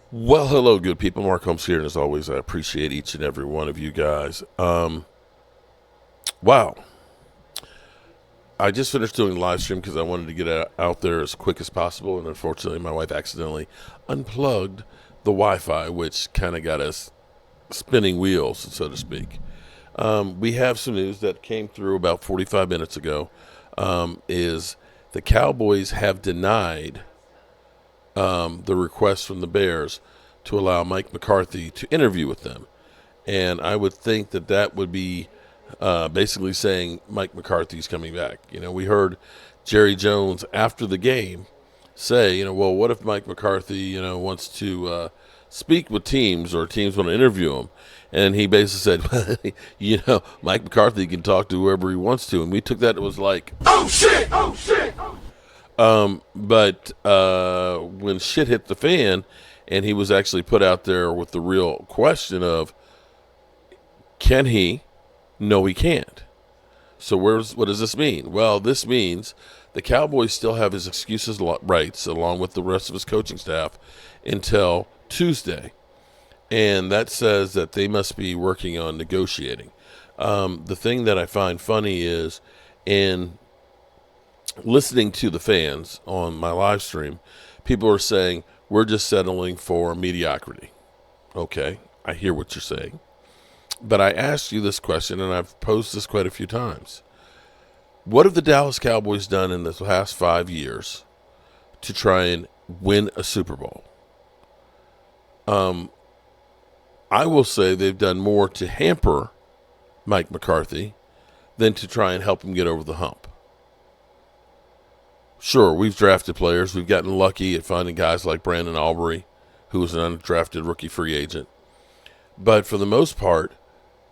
Well, hello, good people. Mark Holmes here, and as always, I appreciate each and every one of you guys. Wow. I just finished doing a live stream because I wanted to get out there as quick as possible, and unfortunately, my wife accidentally unplugged the Wi-Fi, which kind of got us spinning wheels, so to speak. We have some news that came through about 45 minutes ago. Is the Cowboys have denied the request from the Bears to allow Mike McCarthy to interview with them. And I would think that that would be basically saying Mike McCarthy's coming back. We heard Jerry Jones after the game say, well, what if Mike McCarthy, wants to speak with teams or teams want to interview him? And he basically said, Mike McCarthy can talk to whoever he wants to. And we took that, it was like, oh, shit, oh, shit. But when shit hit the fan and he was actually put out there with the real question of, can he? No, he can't. So what does this mean? Well, this means the Cowboys still have his excuses rights along with the rest of his coaching staff until Tuesday. And that says that they must be working on negotiating. The thing that I find funny is in listening to the fans on my live stream, people are saying, we're just settling for mediocrity. Okay, I hear what you're saying. But I asked you this question, and I've posed this quite a few times. What have the Dallas Cowboys done in the past 5 years to try and win a Super Bowl? I will say they've done more to hamper Mike McCarthy than to try and help him get over the hump. Sure, we've drafted players. We've gotten lucky at finding guys like Brandon Aubrey, who was an undrafted rookie free agent. But for the most part,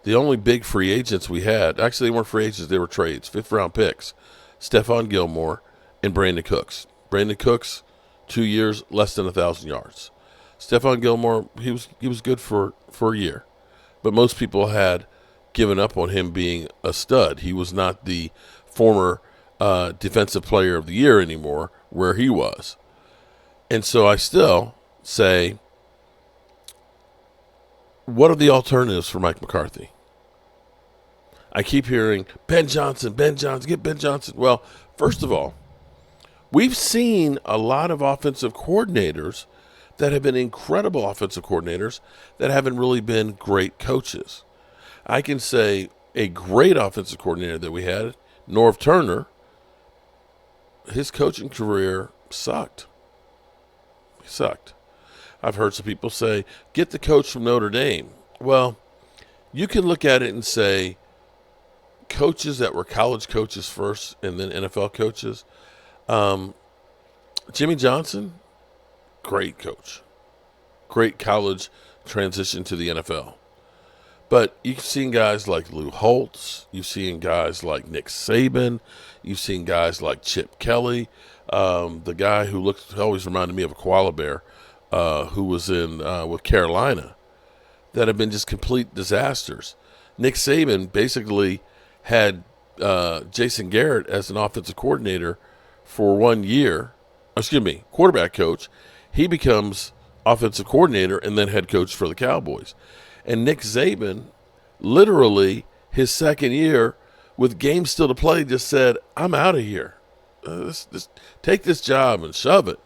the only big free agents we had, actually they weren't free agents, they were trades, 5th-round picks, Stephon Gilmore and Brandon Cooks. Brandon Cooks, 2 years, less than 1,000 yards. Stephon Gilmore, he was good for a year. But most people had given up on him being a stud. He was not the former defensive player of the year anymore where he was. And so I still say, what are the alternatives for Mike McCarthy? I keep hearing Ben Johnson, get Ben Johnson. Well, first of all, we've seen a lot of offensive coordinators that have been incredible offensive coordinators that haven't really been great coaches. I can say a great offensive coordinator that we had, Norv Turner, his coaching career sucked. He sucked. I've heard some people say, get the coach from Notre Dame. Well, you can look at it and say, coaches that were college coaches first and then NFL coaches. Jimmy Johnson, great coach. Great college transition to the NFL. But you've seen guys like Lou Holtz. You've seen guys like Nick Saban. You've seen guys like Chip Kelly. The guy who always reminded me of a koala bear, who was in with Carolina, that have been just complete disasters. Nick Saban basically had Jason Garrett as an offensive coordinator for 1 year. Quarterback coach. He becomes offensive coordinator and then head coach for the Cowboys. And Nick Saban, literally his second year, with games still to play, just said, I'm out of here. Just take this job and shove it.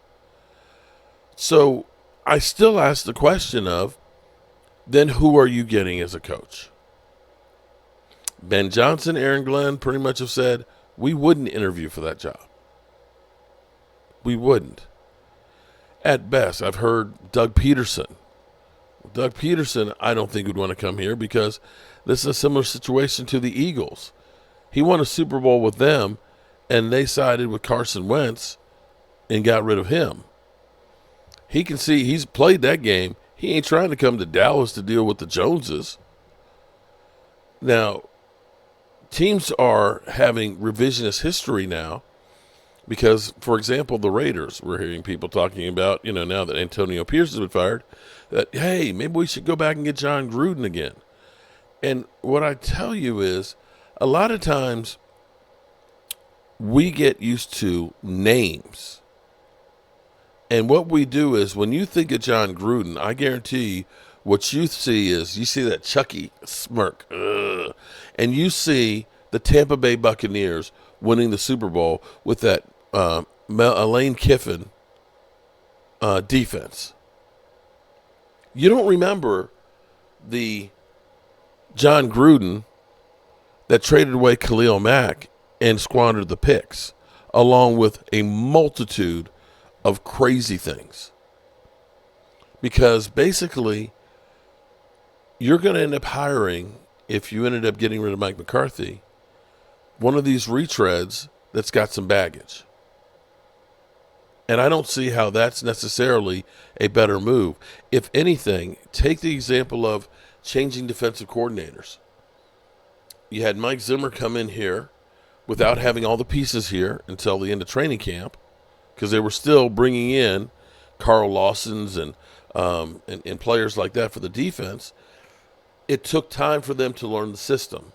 So I still ask the question of, then who are you getting as a coach? Ben Johnson, Aaron Glenn pretty much have said, we wouldn't interview for that job. We wouldn't. At best, I've heard Doug Peterson. Doug Peterson, I don't think would want to come here because this is a similar situation to the Eagles. He won a Super Bowl with them, and they sided with Carson Wentz and got rid of him. He can see he's played that game. He ain't trying to come to Dallas to deal with the Joneses. Now, teams are having revisionist history now because, for example, the Raiders, we're hearing people talking about, now that Antonio Pierce has been fired, that, hey, maybe we should go back and get John Gruden again. And what I tell you is, a lot of times we get used to names And what we do is when you think of John Gruden, I guarantee you what you see is you see that Chucky smirk. Ugh, and you see the Tampa Bay Buccaneers winning the Super Bowl with that Lane Kiffin defense. You don't remember the John Gruden that traded away Khalil Mack and squandered the picks, along with a multitude of crazy things. Because basically, you're going to end up hiring, if you ended up getting rid of Mike McCarthy, one of these retreads that's got some baggage. And I don't see how that's necessarily a better move. If anything, take the example of changing defensive coordinators. You had Mike Zimmer come in here without having all the pieces here until the end of training camp, because they were still bringing in Carl Lawson's and players like that for the defense. It took time for them to learn the system,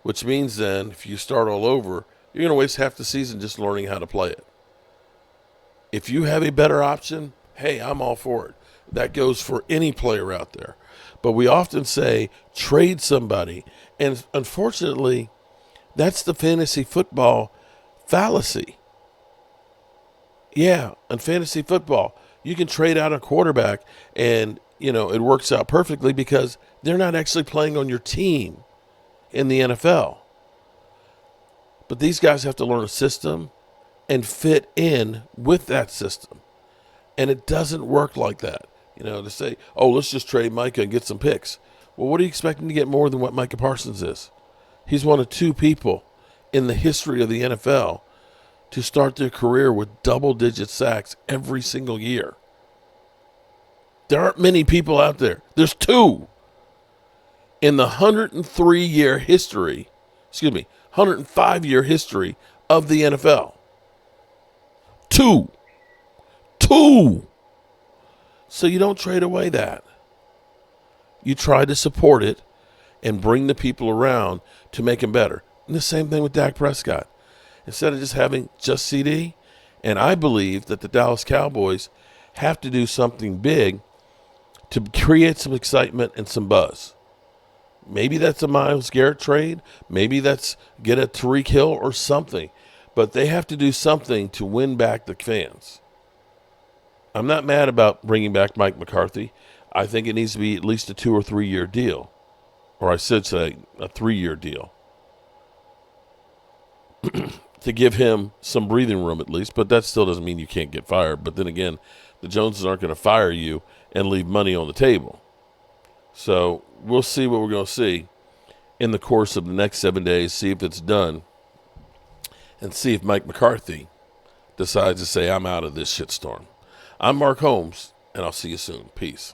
which means then if you start all over, you're going to waste half the season just learning how to play it. If you have a better option, hey, I'm all for it. That goes for any player out there. But we often say trade somebody, and unfortunately, that's the fantasy football fallacy. Yeah, in fantasy football, you can trade out a quarterback and, it works out perfectly because they're not actually playing on your team in the NFL. But these guys have to learn a system and fit in with that system. And it doesn't work like that. To say, let's just trade Micah and get some picks. Well, what are you expecting to get more than what Micah Parsons is? He's one of two people in the history of the NFL to start their career with double-digit sacks every single year. There aren't many people out there. There's two. In the 105-year history of the NFL. Two. So you don't trade away that. You try to support it and bring the people around to make him better. And the same thing with Dak Prescott. Instead of just having just CD, and I believe that the Dallas Cowboys have to do something big to create some excitement and some buzz. Maybe that's a Myles Garrett trade. Maybe that's get a Tyreek Hill or something. But they have to do something to win back the fans. I'm not mad about bringing back Mike McCarthy. I think it needs to be at least a 2 or 3 year deal. Or I should say a 3-year deal. To give him some breathing room at least. But that still doesn't mean you can't get fired. But then again, the Joneses aren't going to fire you and leave money on the table. So we'll see what we're going to see in the course of the next 7 days. See if it's done. And see if Mike McCarthy decides to say, I'm out of this shitstorm. I'm Mark Holmes, and I'll see you soon. Peace.